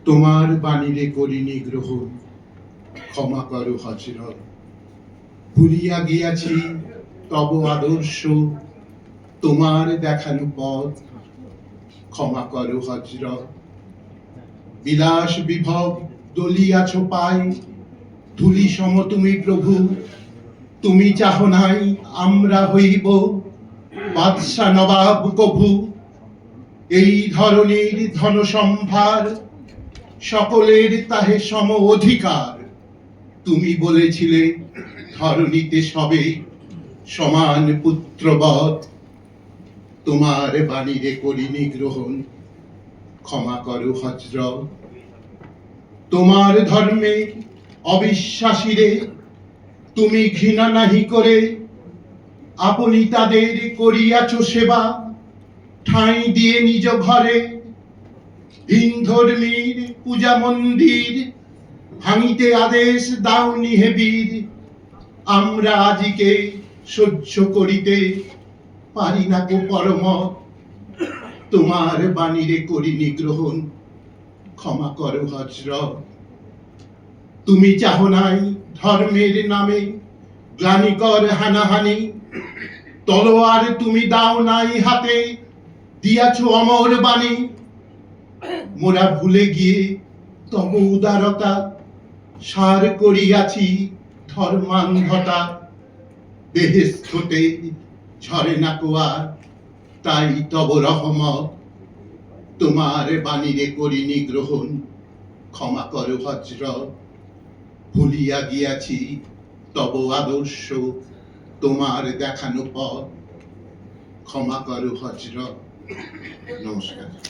তোমার বাণীরে করিনি গ্রহণ, ক্ষমা করো হযরত। ভুলিয়া গিয়াছি তব আদর্শ, তোমার দেখানো পথ, ক্ষমা করো হযরত। বিলাস বিভব দলিয়াছ পাই, ধূলি সম তুমি প্রভু। তুমি চাহ নাই আমরা হইব বাদশা নবাব কভু। এই ধরনের ধন সম্ভার, সকলের তাহে সম অধিকার। তুমি বলেছিলে ধরণীতে সবে সমান পুত্রবৎ। তোমার বাণীরে করিনি গ্রহণ, ক্ষমা করো হযরত। তোমার ধর্মে অবিশ্বাসীরে তুমি ঘৃণা নাহি করে, আপনি তাদের করিয়াছ সেবা, ঠাঁই দিয়ে নিজ ঘরে। ভিন ধর্মীর পূজা মন্দির ভাঙিতে আদেশ দাওনি হে বীর। আমরা আজিকে সহ্য করিতে পারি না কো পরমত। তোমার বাণীরে করিনি গ্রহণ, ক্ষমা করো হযরত। তুমি চাহ নাই ধর্মের নামে গ্লানিকর হানাহানি, তলোয়ার তুমি দাও নাই হাতে, দিয়াছ অমর বাণী। মোরা ভুলে গিয়ে তব উদারতা, সার করিয়াছি ধর্মান্ধতা। বেহেশতে ঝরে না কুয়ার, তাই তব রহমত। তোমার বাণীরে করিনি গ্রহণ, ক্ষমা করো হযরত। ভুলিয়া গিয়াছি তব আদর্শ, তোমার দেখানো পথ, ক্ষমা করো হযরত। নমস্কার।